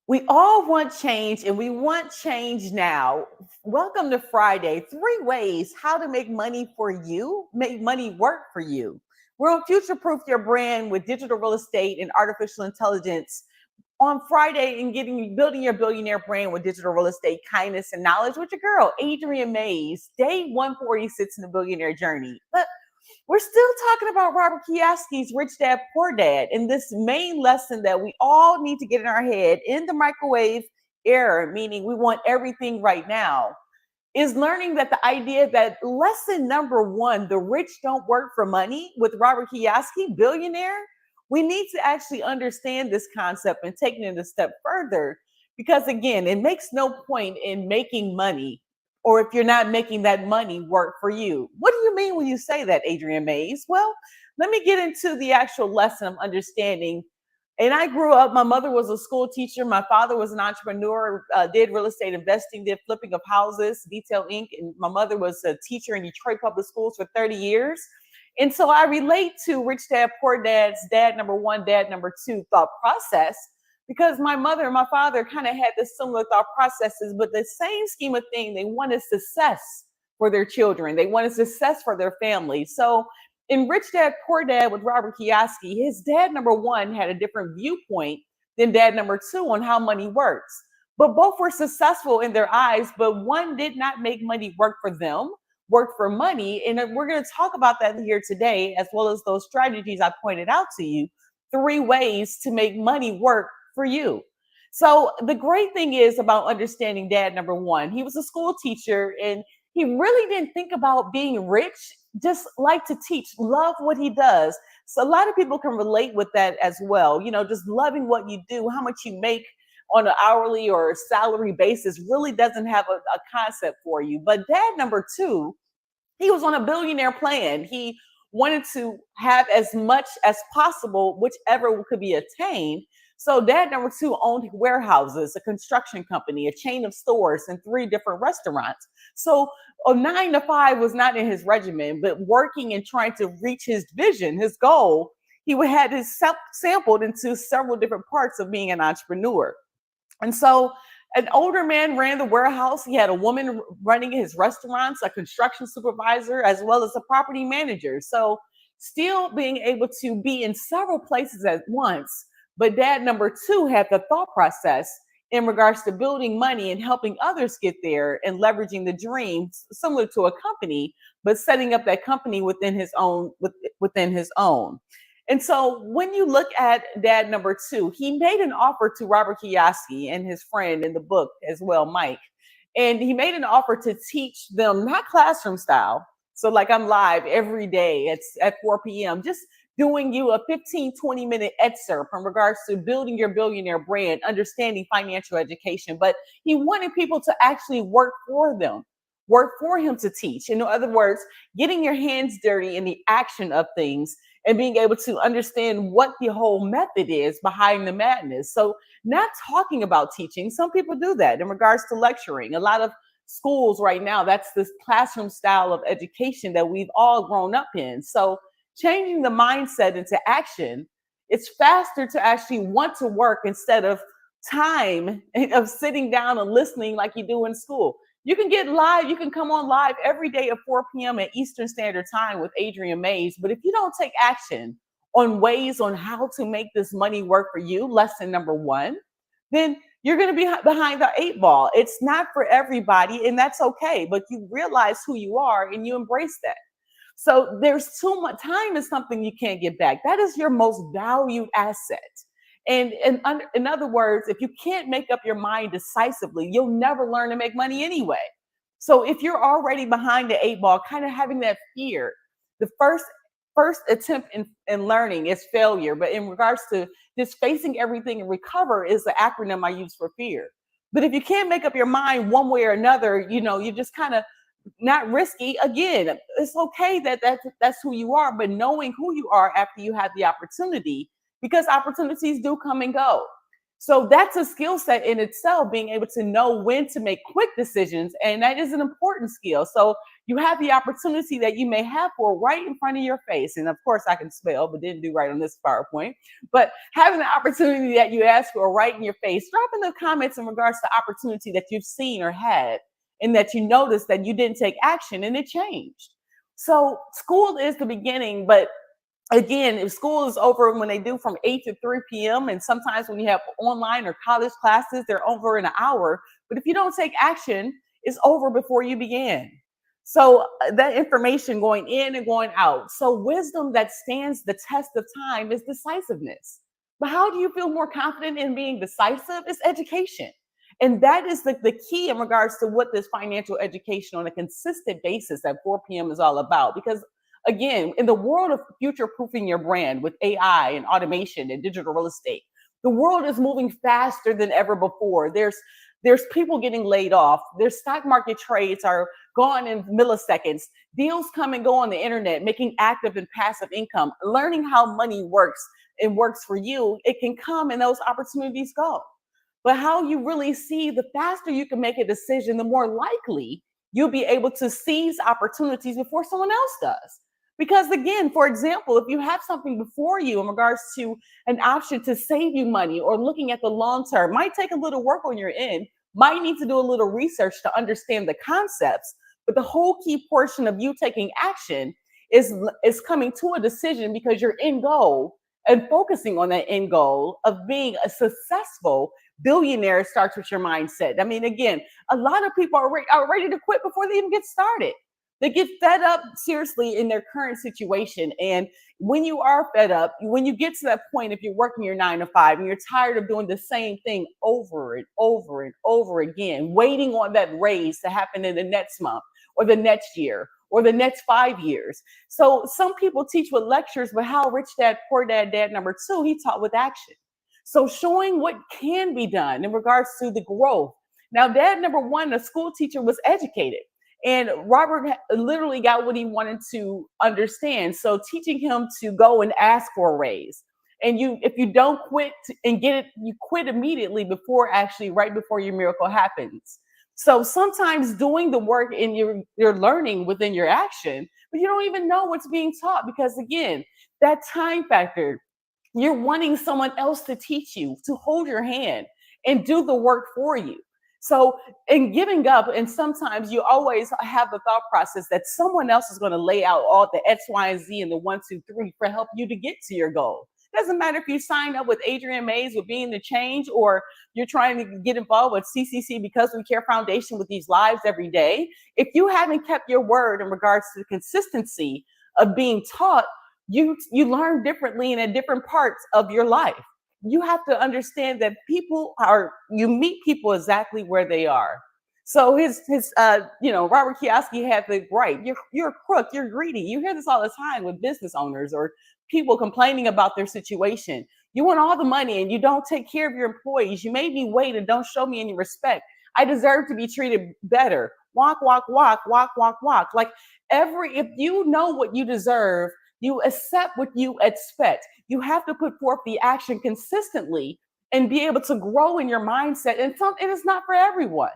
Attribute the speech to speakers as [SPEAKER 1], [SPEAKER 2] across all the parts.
[SPEAKER 1] We all want change and we want change now. Welcome to Friday. 3 ways how to make money for you, make money work for you. We're on Future Proof Your Brand with digital real estate and artificial intelligence on Friday and building your billionaire brand with digital real estate, kindness, and knowledge with your girl, Adrienne Mays, day 146 in the billionaire journey. But we're still talking about Robert Kiyosaki's Rich Dad Poor Dad, and this main lesson that we all need to get in our head in the microwave era, meaning we want everything right now, is learning that the idea that lesson number one, the rich don't work for money with Robert Kiyosaki, billionaire, we need to actually understand this concept and taking it a step further. Because again, it makes no point in making money or if you're not making that money work for you. What do you mean when you say that, Adrienne Mays? Well, let me get into the actual lesson of understanding. And I grew up, my mother was a school teacher. My father was an entrepreneur, did real estate investing, did flipping of houses, Detail Inc. And my mother was a teacher in Detroit Public Schools for 30 years. And so I relate to Rich Dad, Poor Dad's dad number one, dad number two thought process, because my mother and my father kind of had this similar thought processes, but the same scheme of thing, they wanted success for their children. They wanted success for their family. So in Rich Dad, Poor Dad with Robert Kiyosaki, his dad number one had a different viewpoint than dad number two on how money works. But both were successful in their eyes, but one did not make money work for them, work for money. And we're going to talk about that here today, as well as those strategies I pointed out to you. 3 ways to make money work for you. So the great thing is about understanding dad number one, he was a school teacher and he really didn't think about being rich, just like to teach, love what he does. So a lot of people can relate with that as well. You know, just loving what you do, how much you make on an hourly or salary basis really doesn't have a concept for you. But dad number two, he was on a billionaire plan. He wanted to have as much as possible, whichever could be attained. So dad number two owned warehouses, a construction company, a chain of stores, and 3 different restaurants. So a 9 to 5 was not in his regimen, but working and trying to reach his vision, his goal, he would have his sampled into several different parts of being an entrepreneur. And so an older man ran the warehouse. He had a woman running his restaurants, a construction supervisor, as well as a property manager. So still being able to be in several places at once. But dad number two had the thought process in regards to building money and helping others get there and leveraging the dreams similar to a company, but setting up that company within his own. And so when you look at dad number two, he made an offer to Robert Kiyosaki and his friend in the book as well, Mike. And he made an offer to teach them, not classroom style. So like I'm live every day at 4 p.m., just doing you a 15, 20-minute excerpt in regards to building your billionaire brand, understanding financial education. But he wanted people to actually work for them, work for him to teach. In other words, getting your hands dirty in the action of things and being able to understand what the whole method is behind the madness. So not talking about teaching. Some people do that in regards to lecturing. A lot of schools right now, that's this classroom style of education that we've all grown up in. So changing the mindset into action, it's faster to actually want to work instead of time of sitting down and listening like you do in school. You can get live, you can come on live every day at 4 p.m. at Eastern Standard Time with Adrienne Mays. But if you don't take action on ways on how to make this money work for you, lesson number one, then you're going to be behind the 8 ball. It's not for everybody, and that's okay. But you realize who you are and you embrace that. So there's too much time is something you can't get back. That is your most valued asset. And in other words, if you can't make up your mind decisively, you'll never learn to make money anyway. So if you're already behind the 8 ball, kind of having that fear, the first attempt in learning is failure. But in regards to just facing everything and recover is the acronym I use for fear. But if you can't make up your mind one way or another, you just kind of not risky. Again, it's okay that's who you are, but knowing who you are after you have the opportunity, because opportunities do come and go. So that's a skill set in itself, being able to know when to make quick decisions. And that is an important skill. So you have the opportunity that you may have for right in front of your face. And of course, I can spell, but didn't do right on this PowerPoint. But having the opportunity that you asked for right in your face, drop in the comments in regards to opportunity that you've seen or had, and that you noticed that you didn't take action and it changed. So school is the beginning, but again, if school is over when they do from 8 to 3 p.m., and sometimes when you have online or college classes, they're over in an hour. But if you don't take action, it's over before you begin. So that information going in and going out. So wisdom that stands the test of time is decisiveness. But how do you feel more confident in being decisive? It's education. And that is the key in regards to what this financial education on a consistent basis at 4 p.m. is all about. Because again, in the world of future proofing your brand with AI and automation and digital real estate, the world is moving faster than ever before. There's people getting laid off. Their stock market trades are gone in milliseconds. Deals come and go on the internet, making active and passive income. Learning how money works and works for you, it can come and those opportunities go. But how you really see, the faster you can make a decision, the more likely you'll be able to seize opportunities before someone else does. Because again, for example, if you have something before you in regards to an option to save you money or looking at the long term, might take a little work on your end, might need to do a little research to understand the concepts. But the whole key portion of you taking action is coming to a decision because your end goal and focusing on that end goal of being a successful billionaire starts with your mindset. I mean, again, a lot of people are ready to quit before they even get started. They get fed up seriously in their current situation. And when you are fed up, when you get to that point, if you're working your 9 to 5 and you're tired of doing the same thing over and over and over again, waiting on that raise to happen in the next month or the next year or the next 5 years. So some people teach with lectures, but how Rich Dad, Poor Dad, Dad number two, he taught with action. So showing what can be done in regards to the growth. Now, dad number one, a school teacher, was educated. And Robert literally got what he wanted to understand. So teaching him to go and ask for a raise. And if you don't quit and get it, you quit immediately before actually right before your miracle happens. So sometimes doing the work in your learning within your action, but you don't even know what's being taught because again, that time factor, you're wanting someone else to teach you, to hold your hand and do the work for you. So, in giving up, and sometimes you always have the thought process that someone else is going to lay out all the X, Y, and Z and the 1, 2, 3 for help you to get to your goal. Doesn't matter if you sign up with Adrian Mays with Being the Change, or you're trying to get involved with CCC Because We Care Foundation with these lives every day. If you haven't kept your word in regards to the consistency of being taught, you learn differently in a different parts of your life. You have to understand that you meet people exactly where they are. So Robert Kiyosaki had the right. You're a crook. You're greedy. You hear this all the time with business owners or people complaining about their situation. You want all the money and you don't take care of your employees. You made me wait and don't show me any respect. I deserve to be treated better. Walk, walk, walk, walk, walk, walk. Like if you know what you deserve, you accept what you expect. You have to put forth the action consistently and be able to grow in your mindset. And it is not for everyone.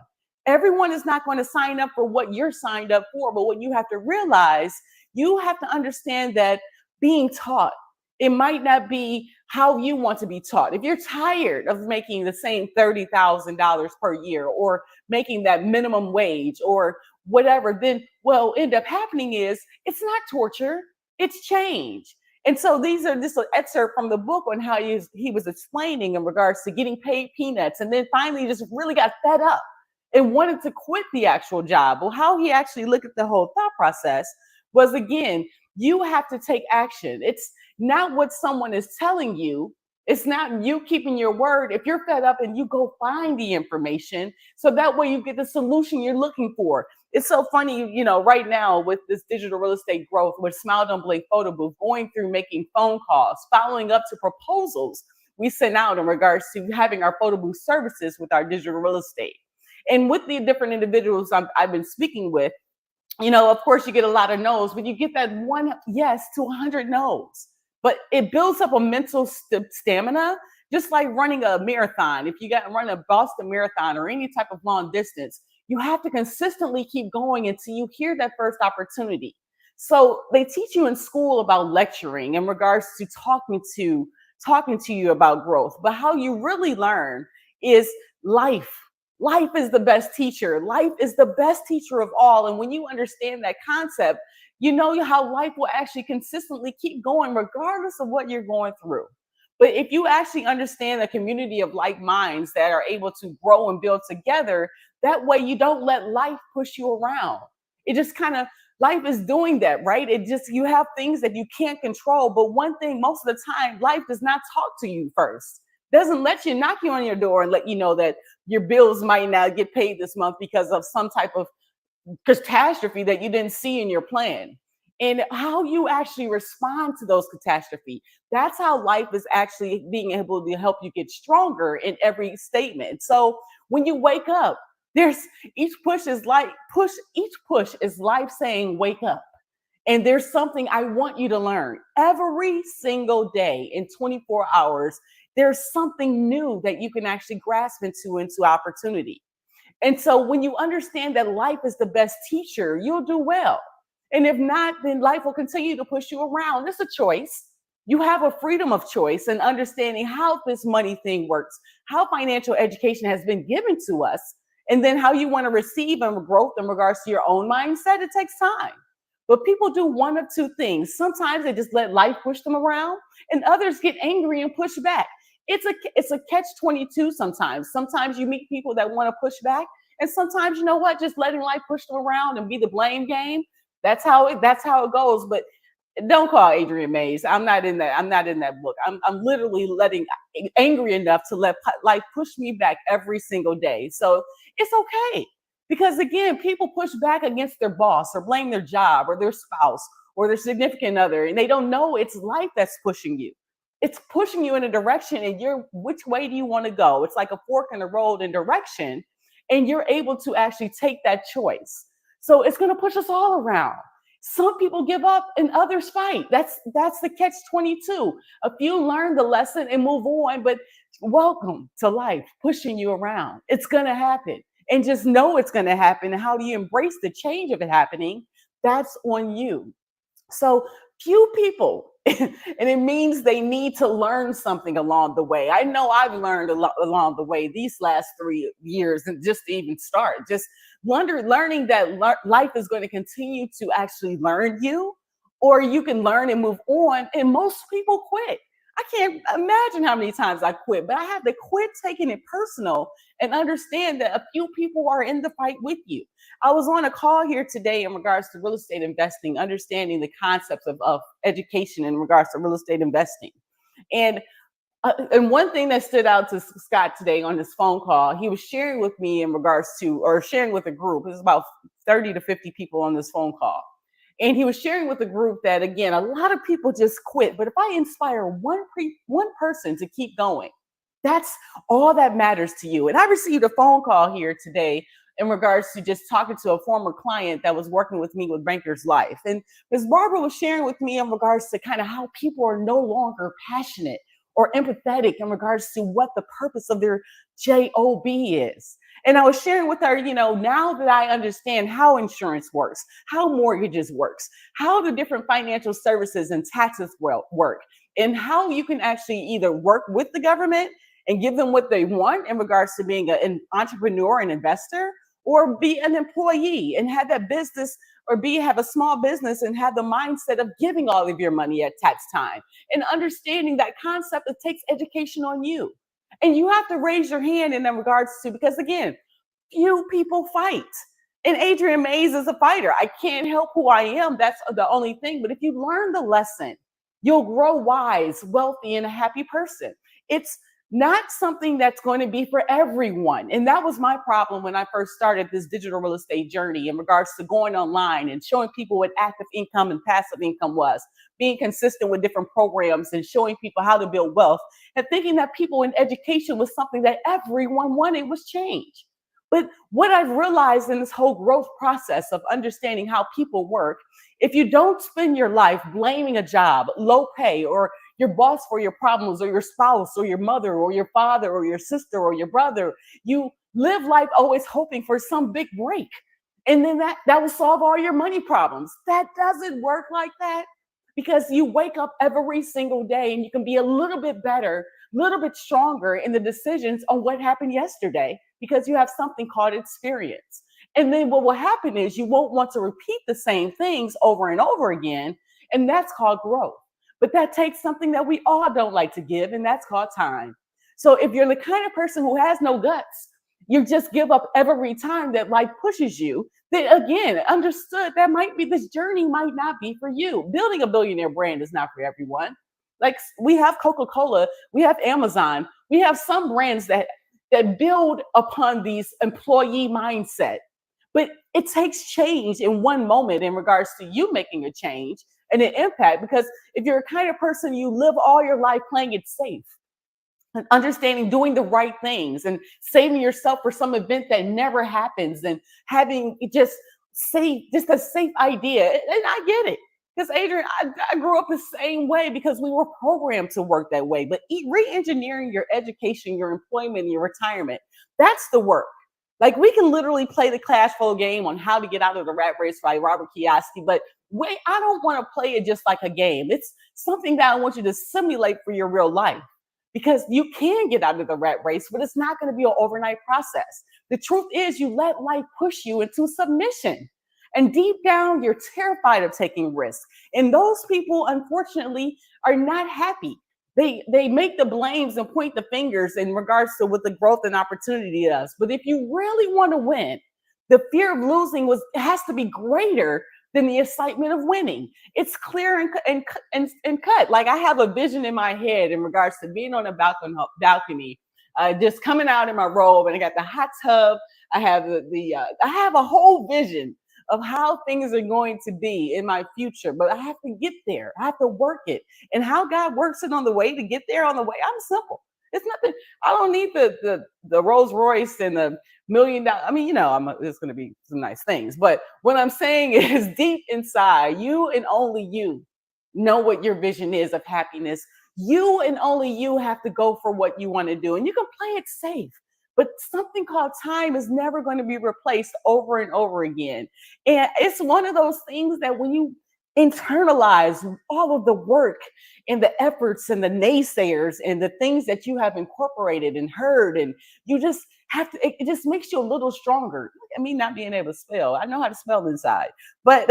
[SPEAKER 1] Everyone is not going to sign up for what you're signed up for. But what you have to realize, you have to understand that being taught, it might not be how you want to be taught. If you're tired of making the same $30,000 per year or making that minimum wage or whatever, then what will end up happening is it's not torture, it's change. And so these are just an excerpt from the book on how he was explaining in regards to getting paid peanuts and then finally just really got fed up and wanted to quit the actual job. Well, how he actually looked at the whole thought process was, again, you have to take action. It's not what someone is telling you. It's not you keeping your word. If you're fed up and you go find the information, so that way you get the solution you're looking for. It's so funny, right now with this digital real estate growth, with Smile Don't Blink Photo Booth, going through making phone calls, following up to proposals we sent out in regards to having our photo booth services with our digital real estate. And with the different individuals I've been speaking with, of course you get a lot of no's, but you get that one yes to 100 no's. But it builds up a mental stamina Just like running a marathon, if you got to run a Boston Marathon or any type of long distance, you have to consistently keep going until you hear that first opportunity. So they teach you in school about lecturing in regards to talking to you about growth, but how you really learn is life. Life is the best teacher. Life is the best teacher of all. And when you understand that concept, you know how life will actually consistently keep going regardless of what you're going through. But if you actually understand a community of like minds that are able to grow and build together, that way you don't let life push you around. It just kind of, life is doing that, right? It just, you have things that you can't control. But one thing, most of the time, life does not talk to you first, doesn't let you knock you on your door and let you know that your bills might not get paid this month because of some type of catastrophe that you didn't see in your plan. And how you actually respond to those catastrophes, that's how life is actually being able to help you get stronger in every statement. So when you wake up, there's each push is life saying wake up. And there's something I want you to learn every single day in 24 hours. There's something new that you can actually grasp into opportunity. And so when you understand that life is the best teacher, you'll do well. And if not, then life will continue to push you around. It's a choice. You have a freedom of choice and understanding how this money thing works, how financial education has been given to us, and then how you want to receive and growth in regards to your own mindset. It takes time. But people do one of two things. Sometimes they just let life push them around, and others get angry and push back. It's a catch 22 sometimes. Sometimes you meet people that want to push back, and sometimes, you know what, just letting life push them around and be the blame game. That's how it goes. But don't call Adrian Mays. I'm not in that book. I'm literally letting angry enough to let life push me back every single day. So it's okay. Because again, people push back against their boss or blame their job or their spouse or their significant other, and they don't know it's life that's pushing you. It's pushing you in a direction, and which way do you want to go? It's like a fork in the road in direction, and you're able to actually take that choice. So it's going to push us all around. Some people give up and others fight. That's the catch 22. A few learn the lesson and move on, but welcome to life pushing you around. It's going to happen. And just know it's going to happen. How do you embrace the change of it happening? That's on you. So few people, and it means they need to learn something along the way. I know I've learned a lot along the way these last 3 years, and just to even start, just learning that life is going to continue to actually learn you, or you can learn and move on. And most people quit. I can't imagine how many times I quit, but I had to quit taking it personal and understand that a few people are in the fight with you. I was on a call here today in regards to real estate investing, understanding the concepts of education in regards to real estate investing. And and one thing that stood out to Scott today on this phone call, he was sharing with me in regards to, or sharing with a group. It was about 30 to 50 people on this phone call. And he was sharing with the group that, again, a lot of people just quit. But if I inspire one person to keep going, that's all that matters to you. And I received a phone call here today in regards to just talking to a former client that was working with me with Banker's Life. And Ms. Barbara was sharing with me in regards to kind of how people are no longer passionate or empathetic in regards to what the purpose of their job is. And I was sharing with her, now that I understand how insurance works, how mortgages works, how the different financial services and taxes work, and how you can actually either work with the government and give them what they want in regards to being an entrepreneur and investor, or be an employee and have that business, or have a small business and have the mindset of giving all of your money at tax time. And understanding that concept, it takes education on you. And you have to raise your hand in that regards to, because again, few people fight. And Adrian Mays is a fighter. I can't help who I am. That's the only thing. But if you learn the lesson, you'll grow wise, wealthy, and a happy person. It's not something that's going to be for everyone. And that was my problem when I first started this digital real estate journey in regards to going online and showing people what active income and passive income was, being consistent with different programs and showing people how to build wealth, and thinking that people in education was something that everyone wanted was change. But what I've realized in this whole growth process of understanding how people work, if you don't spend your life blaming a job, low pay, or your boss for your problems, or your spouse, or your mother, or your father, or your sister, or your brother. You live life always hoping for some big break. And then that will solve all your money problems. That doesn't work like that, because you wake up every single day and you can be a little bit better, a little bit stronger in the decisions on what happened yesterday, because you have something called experience. And then what will happen is you won't want to repeat the same things over and over again. And that's called growth. But that takes something that we all don't like to give, and that's called time. So if you're the kind of person who has no guts, you just give up every time that life pushes you, then again, understood that might be, this journey might not be for you. Building a billionaire brand is not for everyone. Like, we have Coca-Cola, we have Amazon, we have some brands that build upon these employee mindset. But it takes change in one moment in regards to you making a change and an impact. Because if you're a kind of person, you live all your life playing it safe and understanding doing the right things and saving yourself for some event that never happens, and having just just a safe idea. And I get it. Because Adrian, I grew up the same way, because we were programmed to work that way. But re-engineering your education, your employment, and your retirement, that's the work. Like, we can literally play the cash flow game on how to get out of the rat race by Robert Kiyosaki, but wait, I don't want to play it just like a game. It's something that I want you to simulate for your real life, because you can get out of the rat race, but it's not going to be an overnight process. The truth is, you let life push you into submission. And deep down, you're terrified of taking risks. And those people, unfortunately, are not happy. They make the blames and point the fingers in regards to what the growth and opportunity is. But if you really want to win, the fear of losing has to be greater than the excitement of winning. It's clear and cut. Like, I have a vision in my head in regards to being on a balcony, just coming out in my robe, and I got the hot tub. I have I have a whole vision of how things are going to be in my future, but I have to get there. I have to work it. And how God works it on the way to get there on the way, I'm simple. It's nothing. I don't need the Rolls Royce and the $1 million. I mean, it's going to be some nice things, but what I'm saying is, deep inside, you and only you know what your vision is of happiness. You and only you have to go for what you want to do, and you can play it safe. But something called time is never going to be replaced over and over again. And it's one of those things that when you internalize all of the work and the efforts and the naysayers and the things that you have incorporated and heard, and you just have to, it just makes you a little stronger. I mean, not being able to spell, I know how to spell inside, but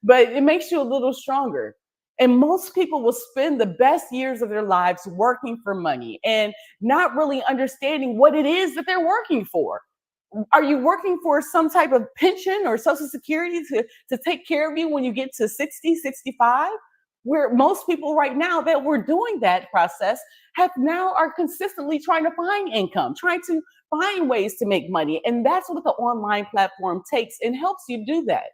[SPEAKER 1] but it makes you a little stronger. And most people will spend the best years of their lives working for money and not really understanding what it is that they're working for. Are you working for some type of pension or social security to take care of you when you get to 60, 65? Where most people right now that we're doing that process are consistently trying to find income, trying to find ways to make money. And that's what the online platform takes and helps you do that.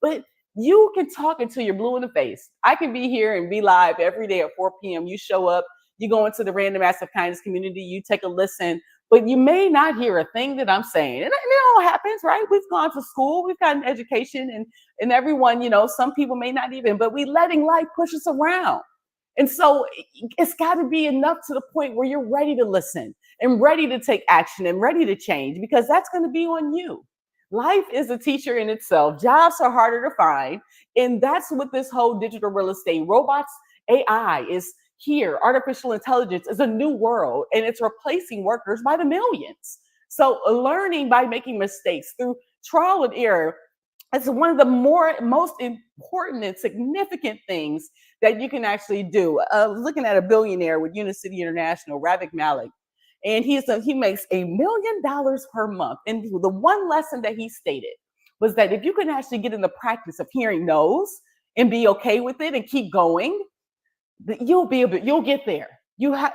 [SPEAKER 1] But you can talk until you're blue in the face. I can be here and be live every day at 4 p.m. You show up, you go into the Random Acts of Kindness community, you take a listen, but you may not hear a thing that I'm saying. And it all happens, right? We've gone to school, we've gotten education, and everyone, some people may not even, but we letting life push us around. And so it's got to be enough to the point where you're ready to listen and ready to take action and ready to change, because that's going to be on you. Life is a teacher in itself. Jobs are harder to find. And that's what this whole digital real estate, robots, AI is here. Artificial intelligence is a new world, and it's replacing workers by the millions. So learning by making mistakes through trial and error is one of the most important and significant things that you can actually do. Looking at a billionaire with Unicity International, Ravik Malik, and he makes $1 million per month. And the one lesson that he stated was that if you can actually get in the practice of hearing no's and be okay with it and keep going, you'll get there.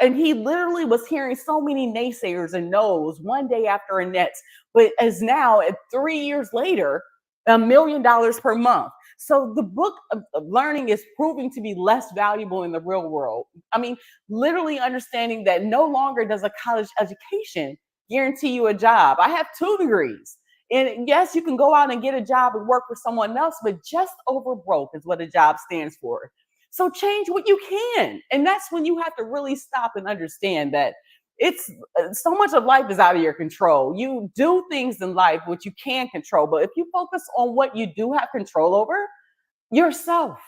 [SPEAKER 1] And he literally was hearing so many naysayers and no's one day after the next, but as now at 3 years later, $1 million per month. So the book of learning is proving to be less valuable in the real world. I mean, literally understanding that no longer does a college education guarantee you a job. I have 2 degrees. And yes, you can go out and get a job and work for someone else, but just over broke is what a job stands for. So change what you can. And that's when you have to really stop and understand that it's so much of life is out of your control. You do things in life which you can control, but if you focus on what you do have control over, yourself.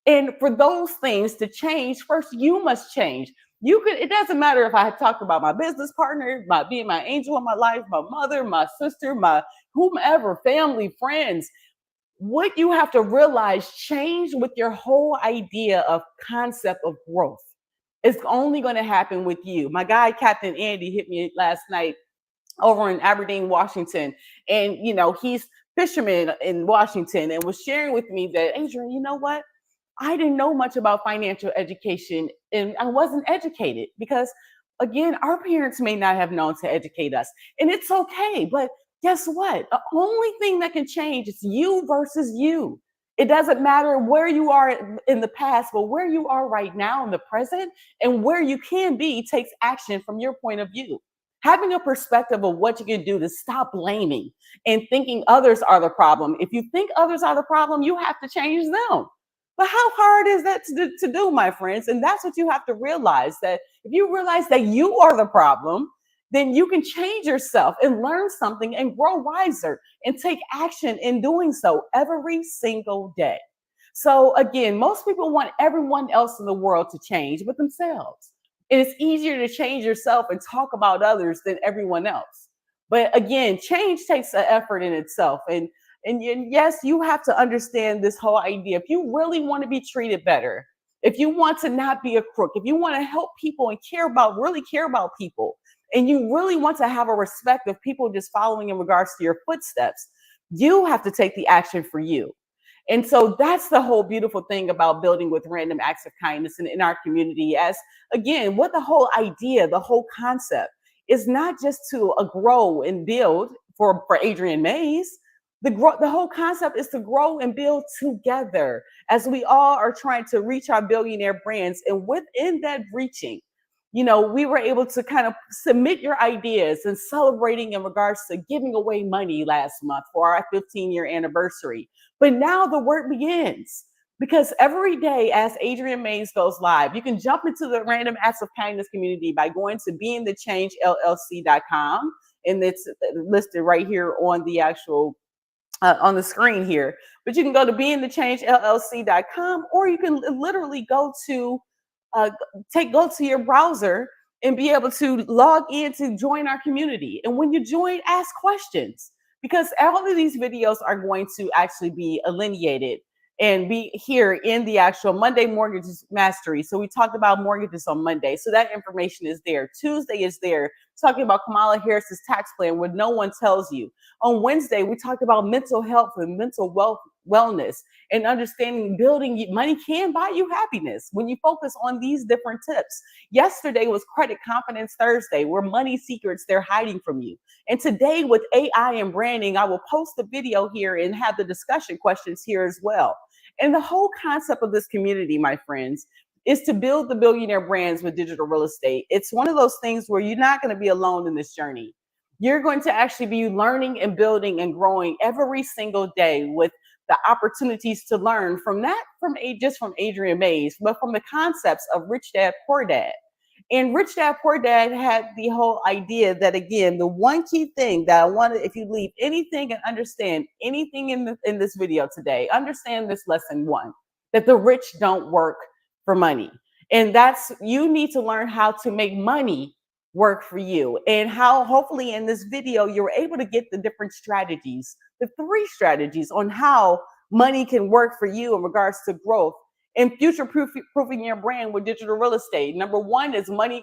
[SPEAKER 1] And for those things to change, first you must change. You could, it doesn't matter if I talk about my business partner, my being my angel in my life, my mother, my sister, my whomever, family, friends. What you have to realize, change with your whole idea of concept of growth. It's only going to happen with you. My guy, Captain Andy, hit me last night over in Aberdeen, Washington. And, he's fisherman in Washington and was sharing with me that, Adrian, you know what? I didn't know much about financial education and I wasn't educated because, again, our parents may not have known to educate us. And it's okay. But guess what? The only thing that can change is you versus you. It doesn't matter where you are in the past, but where you are right now in the present and where you can be takes action from your point of view. Having a perspective of what you can do to stop blaming and thinking others are the problem. If you think others are the problem, you have to change them. But how hard is that to do, my friends? And that's what you have to realize, that if you realize that you are the problem, then you can change yourself and learn something and grow wiser and take action in doing so every single day. So again, most people want everyone else in the world to change but themselves. And it's easier to change yourself and talk about others than everyone else. But again, change takes an effort in itself. And yes, you have to understand this whole idea. If you really want to be treated better, if you want to not be a crook, if you want to help people and really care about people, and you really want to have a respect of people just following in regards to your footsteps, you have to take the action for you. And so that's the whole beautiful thing about building with random acts of kindness in our community. As again, what the whole idea, the whole concept is not just to grow and build for Adrian Mays. The whole concept is to grow and build together as we all are trying to reach our billionaire brands. And within that reaching, we were able to kind of submit your ideas and celebrating in regards to giving away money last month for our 15-year anniversary. But now the work begins, because every day as Adrian Mays goes live, you can jump into the Random Acts of Kindness community by going to beingthechangellc.com. And it's listed right here on the actual on the screen here. But you can go to beingthechangellc.com, or you can literally go to go to your browser and be able to log in to join our community. And when you join, ask questions, because all of these videos are going to actually be delineated and be here in the actual Monday Mortgages Mastery. So we talked about mortgages on Monday. So that information is there. Tuesday is there, talking about Kamala Harris's tax plan, where no one tells you. On Wednesday, we talked about mental health and mental wellness and understanding building money can buy you happiness when you focus on these different tips. Yesterday was Credit Confidence Thursday, where money secrets they're hiding from you. And today with AI and branding, I will post the video here and have the discussion questions here as well. And the whole concept of this community, my friends, is to build the billionaire brands with digital real estate. It's one of those things where you're not going to be alone in this journey. You're going to actually be learning and building and growing every single day with the opportunities to learn from just from Adrian Mays, but from the concepts of Rich Dad, Poor Dad. And Rich Dad, Poor Dad had the whole idea that, again, the one key thing that I wanted, if you leave anything and understand anything in this video today, understand this lesson one, that the rich don't work for money. And you need to learn how to make money work for you, and how hopefully in this video you're able to get the different strategies, the 3 strategies on how money can work for you in regards to growth and future proofing your brand with digital real estate. Number one is lesson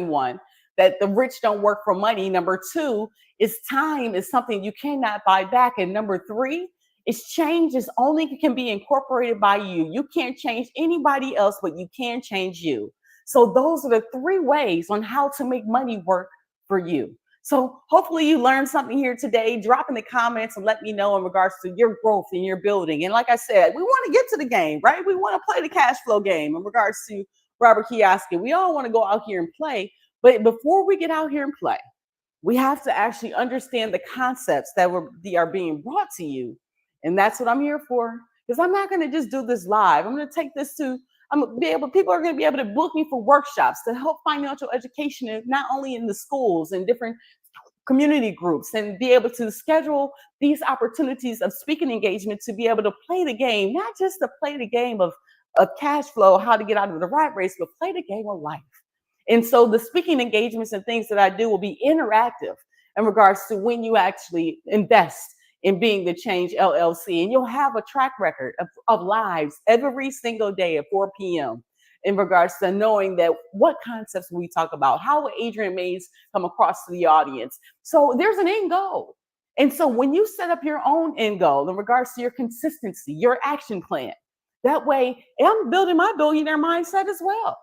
[SPEAKER 1] one, that the rich don't work for money. Number 2 is time is something you cannot buy back. And number 3 is change is only can be incorporated by you. You can't change anybody else, but you can change you. So those are the 3 ways on how to make money work for you. So hopefully you learned something here today. Drop in the comments and let me know in regards to your growth and your building. And like I said, we want to get to the game, right? We want to play the cash flow game in regards to Robert Kiyosaki. We all want to go out here and play. But before we get out here and play, we have to actually understand the concepts that are being brought to you. And that's what I'm here for. because I'm not going to just do this live. I'm going to take this to, I'm gonna be able, people are going to be able to book me for workshops to help financial education, not only in the schools and different community groups, and be able to schedule these opportunities of speaking engagement to be able to play the game, not just to play the game of cash flow, how to get out of the rat race, but play the game of life. And so the speaking engagements and things that I do will be interactive in regards to when you actually invest in being the Change LLC. And you'll have a track record of lives every single day at 4 p.m. in regards to knowing that what concepts we talk about, how will Adrienne Mays come across to the audience. So there's an end goal. And so when you set up your own end goal in regards to your consistency, your action plan, that way I'm building my billionaire mindset as well.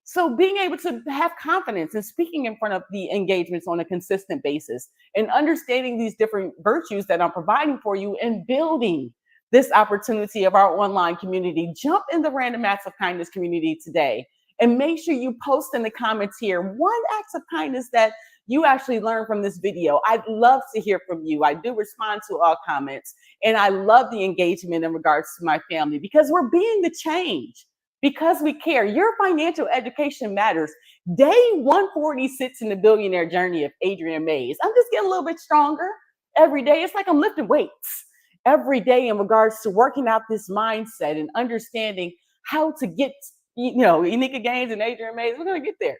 [SPEAKER 1] So being able to have confidence in speaking in front of the engagements on a consistent basis and understanding these different virtues that I'm providing for you and building this opportunity of our online community. Jump in the Random Acts of Kindness community today and make sure you post in the comments here one act of kindness that you actually learned from this video. I'd love to hear from you. I do respond to all comments, and I love the engagement in regards to my family because we're being the change. Because we care. Your financial education matters. Day 146 in the billionaire journey of Adrienne Mays. I'm just getting a little bit stronger every day. It's like I'm lifting weights every day in regards to working out this mindset and understanding how to get, Unica Gaines and Adrienne Mays. We're going to get there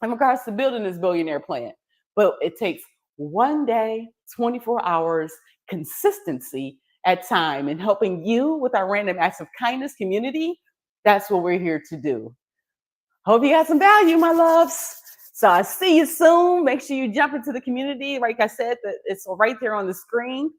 [SPEAKER 1] in regards to building this billionaire plan. But it takes one day, 24 hours, consistency at time, and helping you with our Random Acts of Kindness community. That's what we're here to do. Hope you got some value, my loves. So I see you soon. Make sure you jump into the community. Like I said, it's right there on the screen.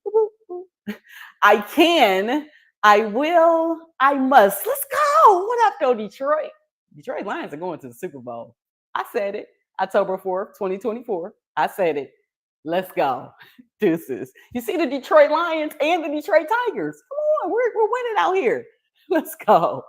[SPEAKER 1] I can, I will, I must. Let's go. What up, though, Detroit? Detroit Lions are going to the Super Bowl. I said it. October 4th, 2024. I said it. Let's go. Deuces. You see the Detroit Lions and the Detroit Tigers. Come on, we're winning out here. Let's go.